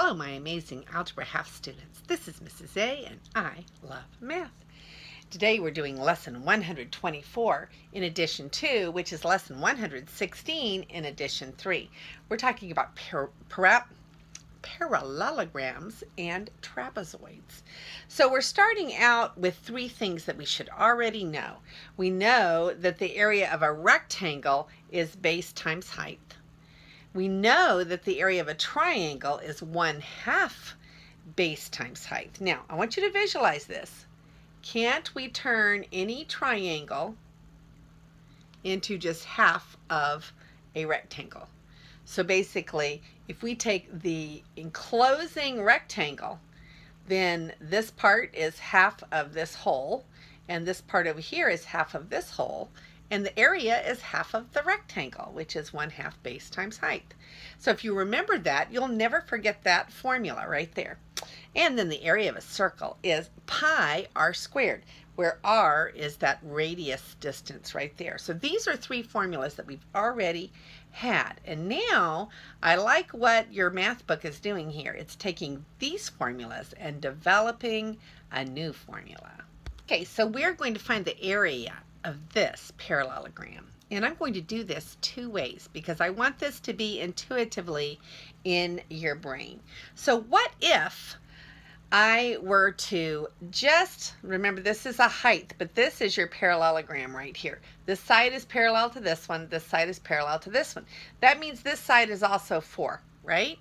Hello, my amazing Algebra Half students. This is Mrs. A, and I love math. Today we're doing lesson 124 in addition 2, which is lesson 116 in addition 3. We're talking about parallelograms and trapezoids. So we're starting out with three things that we should already know. We know that the area of a rectangle is base times height. We know that the area of a triangle is 1/2 base times height. Now, I want you to visualize this. Can't we turn any triangle into just half of a rectangle? So basically, if we take the enclosing rectangle, then this part is half of this whole, and this part over here is half of this whole, and the area is half of the rectangle, which is 1/2 base times height. So if you remember that, you'll never forget that formula right there. And then the area of a circle is pi r squared, where r is that radius distance right there. So these are three formulas that we've already had. And now I like what your math book is doing here. It's taking these formulas and developing a new formula. Okay, so we're going to find the area of this parallelogram. And I'm going to do this two ways because I want this to be intuitively in your brain. So what if I were to just, remember this is a height, but this is your parallelogram right here. This side is parallel to this one, this side is parallel to this one. That means this side is also 4, right?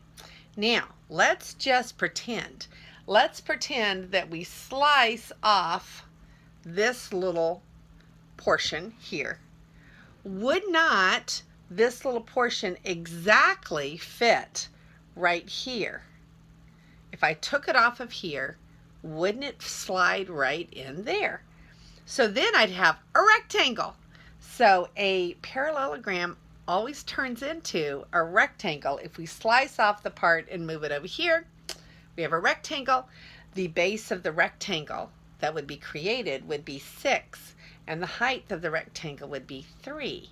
Now, let's just pretend. Let's pretend that we slice off this little portion here. Would not this little portion exactly fit right here? If I took it off of here, wouldn't it slide right in there? So then I'd have a rectangle. So a parallelogram always turns into a rectangle. If we slice off the part and move it over here, we have a rectangle. The base of the rectangle that would be created would be 6, and the height of the rectangle would be 3.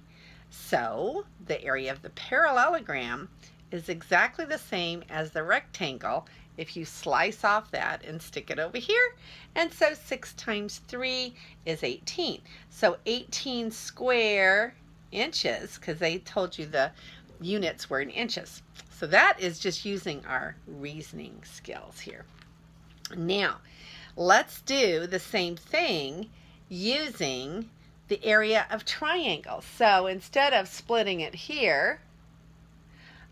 So the area of the parallelogram is exactly the same as the rectangle if you slice off that and stick it over here. And so 6 times 3 is 18. So 18 square inches, because they told you the units were in inches. So that is just using our reasoning skills here. Now, let's do the same thing using the area of triangles. So instead of splitting it here,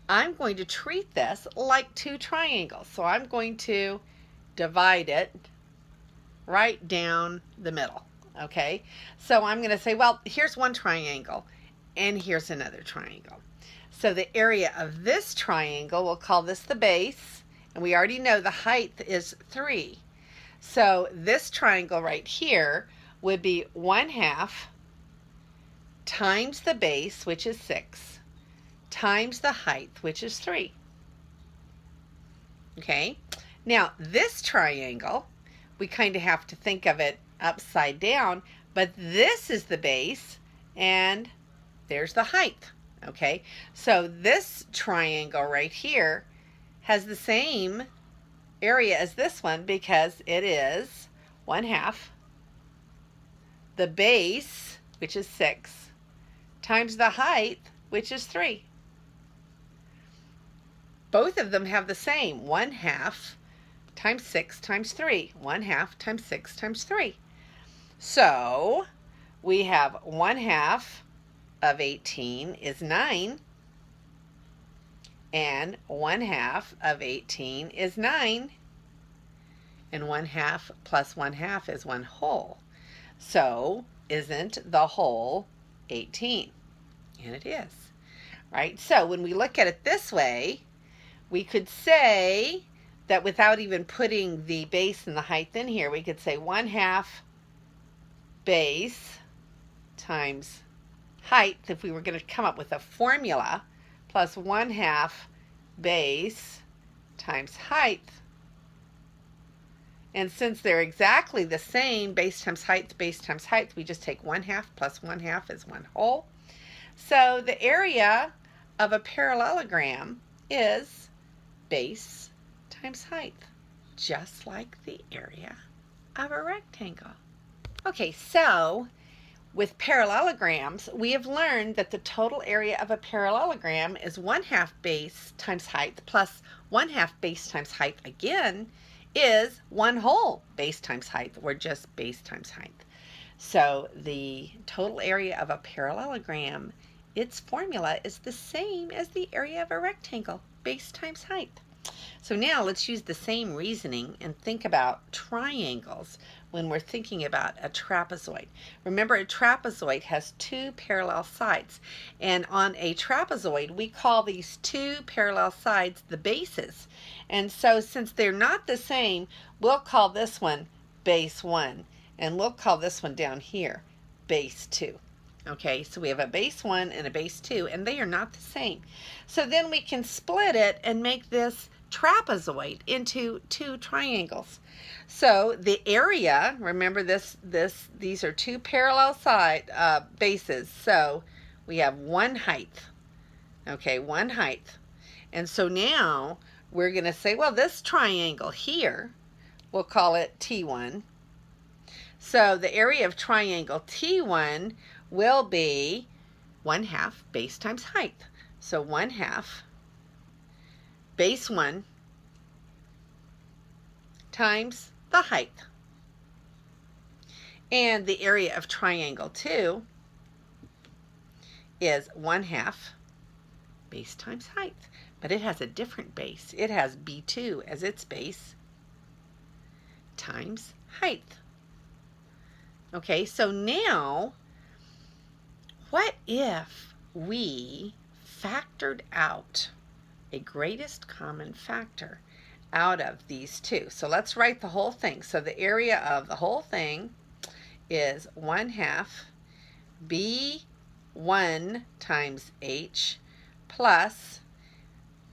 I'm going to treat this like two triangles. So I'm going to divide it right down the middle, okay? So I'm going to say, well, here's one triangle, and here's another triangle. So the area of this triangle, we'll call this the base, and we already know the height is 3. So this triangle right here would be 1/2 times the base, which is 6, times the height, which is 3. Okay, now this triangle, we kind of have to think of it upside down, but this is the base, and there's the height. Okay, so this triangle right here has the same area as this one because it is 1/2 the base, which is 6, times the height, which is 3. Both of them have the same 1/2 times 6 times 3. 1/2 times 6 times 3. So we have 1/2 of 18 is 9, and 1/2 of 18 is 9, and 1/2 plus 1/2 is 1/2. So isn't the whole 18? And it is, right? So when we look at it this way, we could say that without even putting the base and the height in here, we could say 1/2 base times height, if we were going to come up with a formula, plus 1/2 base times height. And since they're exactly the same, base times height, we just take 1/2 plus 1/2 is 1/2. So the area of a parallelogram is base times height, just like the area of a rectangle. Okay, so with parallelograms, we have learned that the total area of a parallelogram is 1/2 base times height plus 1/2 base times height again is 1 whole base times height, or just base times height. So the total area of a parallelogram, its formula is the same as the area of a rectangle, base times height. So now let's use the same reasoning and think about triangles when we're thinking about a trapezoid. Remember, a trapezoid has 2 parallel sides, and on a trapezoid we call these 2 parallel sides the bases. And so since they're not the same, we'll call this one base 1, and we'll call this one down here base 2. Okay, so we have a base 1 and a base 2, and they are not the same. So then we can split it and make this trapezoid into 2 triangles. So the area, remember these are 2 parallel side bases, so we have 1 height. Okay, 1 height. And so now we're going to say, well, this triangle here, we'll call it T1. So the area of triangle T1 will be 1/2 base times height. So 1/2 base 1 times the height. And the area of triangle 2 is 1/2 base times height. But it has a different base. It has B2 as its base times height. Okay, so now what if we factored out a greatest common factor out of these 2? So let's write the whole thing. So the area of the whole thing is 1/2 B1 times H plus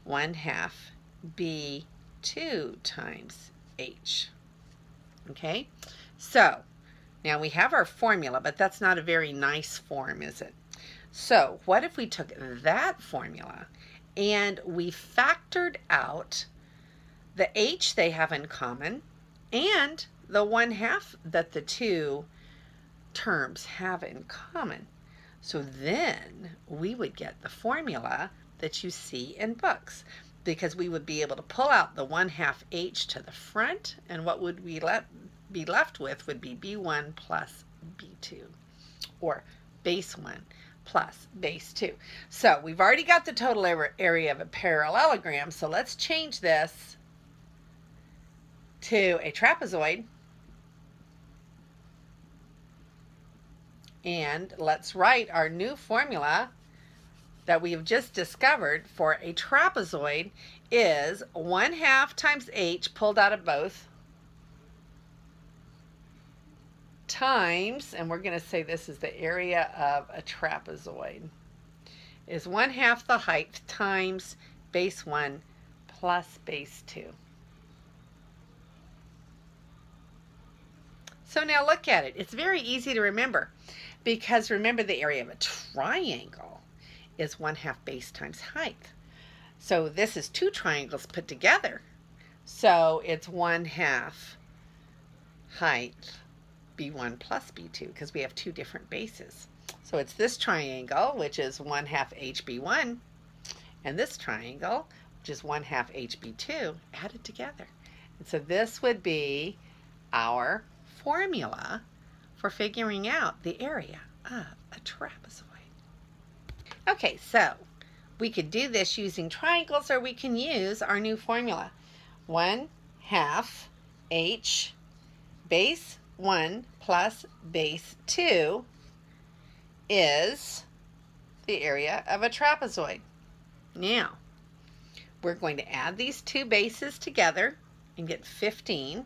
1/2 B2 times H. Okay, so now we have our formula, but that's not a very nice form, is it? So what if we took that formula and we factored out the H they have in common and the 1/2 that the 2 terms have in common? So then we would get the formula that you see in books, because we would be able to pull out the 1/2 H to the front, and what would we be left with would be B1 plus B2, or base 1 plus base 2. So we've already got the total area of a parallelogram, so let's change this to a trapezoid, and let's write our new formula that we have just discovered for a trapezoid is 1/2 times H pulled out of both times, and we're going to say this is the area of a trapezoid, is 1/2 the height times base 1 plus base 2. So now look at it. It's very easy to remember, because remember the area of a triangle is 1/2 base times height. So this is 2 triangles put together. So it's 1/2 height B1 plus B2, because we have 2 different bases. So it's this triangle, which is 1/2 HB1, and this triangle, which is 1/2 HB2, added together. And so this would be our formula for figuring out the area of a trapezoid. Okay, so we could do this using triangles, or we can use our new formula. 1/2 H base 1 plus base 2 is the area of a trapezoid. Now, we're going to add these 2 bases together and get 15.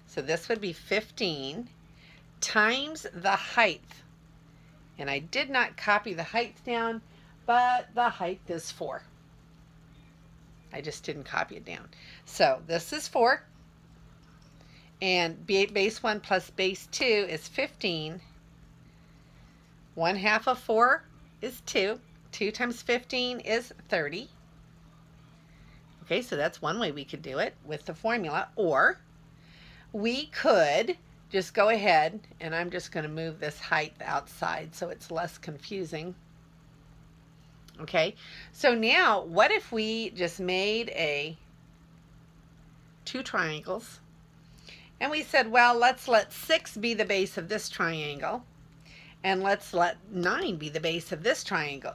So this would be 15 times the height. And I did not copy the height down, but the height is 4. I just didn't copy it down. So this is 4. And base 1 plus base 2 is 15. 1/2 of 4 is 2. 2 times 15 is 30. Okay, so that's one way we could do it with the formula. Or we could just go ahead, and I'm just going to move this height outside so it's less confusing. Okay, so now what if we just made two triangles, and we said, well, let's let 6 be the base of this triangle, and let's let 9 be the base of this triangle.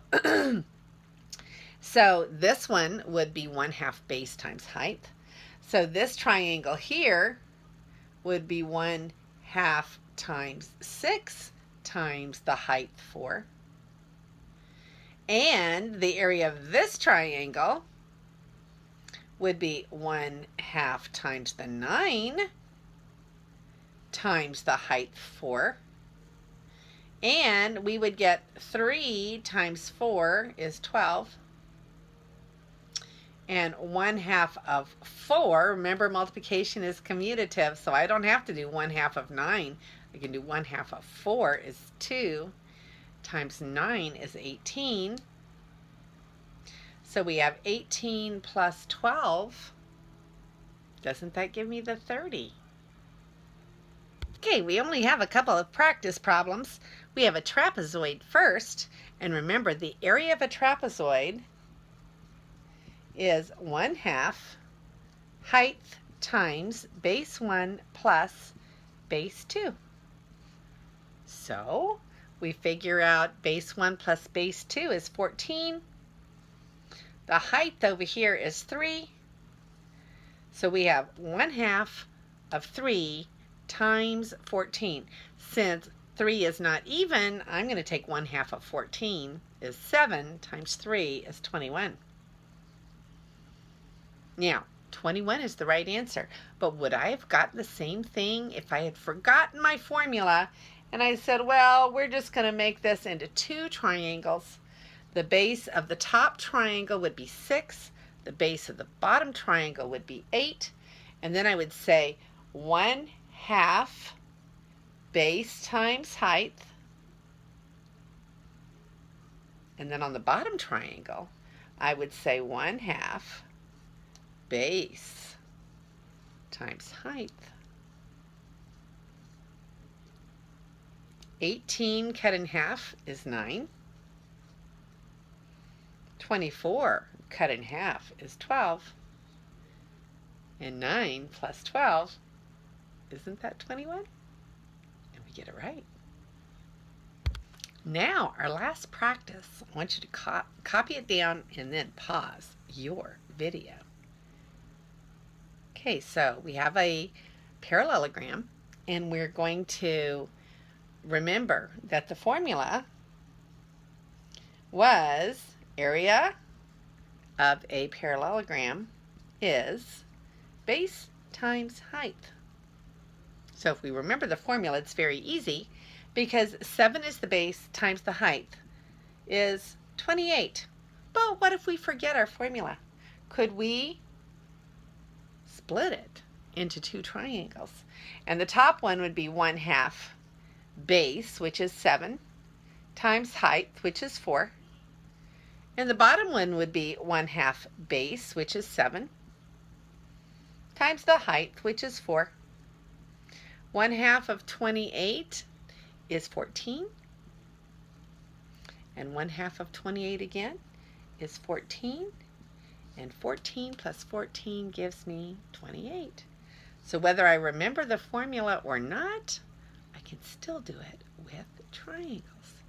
So this one would be 1/2 base times height. So this triangle here would be 1/2 times 6 times the height 4. And the area of this triangle would be 1/2 times the 9 times the height 4. And we would get 3 times 4 is 12. And 1/2 of 4, remember multiplication is commutative, so I don't have to do 1/2 of 9. I can do 1/2 of 4 is 2 times 9 is 18. So we have 18 plus 12. Doesn't that give me the 30? Okay, we only have a couple of practice problems. We have a trapezoid first, and remember the area of a trapezoid is 1/2 height times base 1 plus base 2. So we figure out base 1 plus base 2 is 14. The height over here is 3. So we have 1/2 of 3 times 14. Since 3 is not even, I'm going to take 1/2 of 14 is 7 times 3 is 21. Now, 21 is the right answer, but would I have gotten the same thing if I had forgotten my formula and I said, well, we're just going to make this into 2 triangles. The base of the top triangle would be 6, the base of the bottom triangle would be 8, and then I would say 1/2 base times height, and then on the bottom triangle, I would say 1/2 base times height. 18 cut in half is 9. 24 cut in half is 12. And 9 plus 12, isn't that 21? And we get it right. Now, our last practice, I want you to copy it down and then pause your video. Okay, so we have a parallelogram, and we're going to remember that the formula was area of a parallelogram is base times height. So if we remember the formula, it's very easy because 7 is the base times the height is 28. But what if we forget our formula? Could we split it into 2 triangles? And the top one would be 1/2 base, which is 7, times height, which is 4. And the bottom one would be 1/2 base, which is 7, times the height, which is 4. 1/2 of 28 is 14. And 1/2 of 28 again is 14. And 14 plus 14 gives me 28. So whether I remember the formula or not, I can still do it with triangles.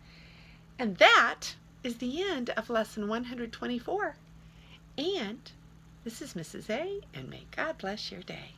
And that is the end of lesson 124. And this is Mrs. A, and may God bless your day.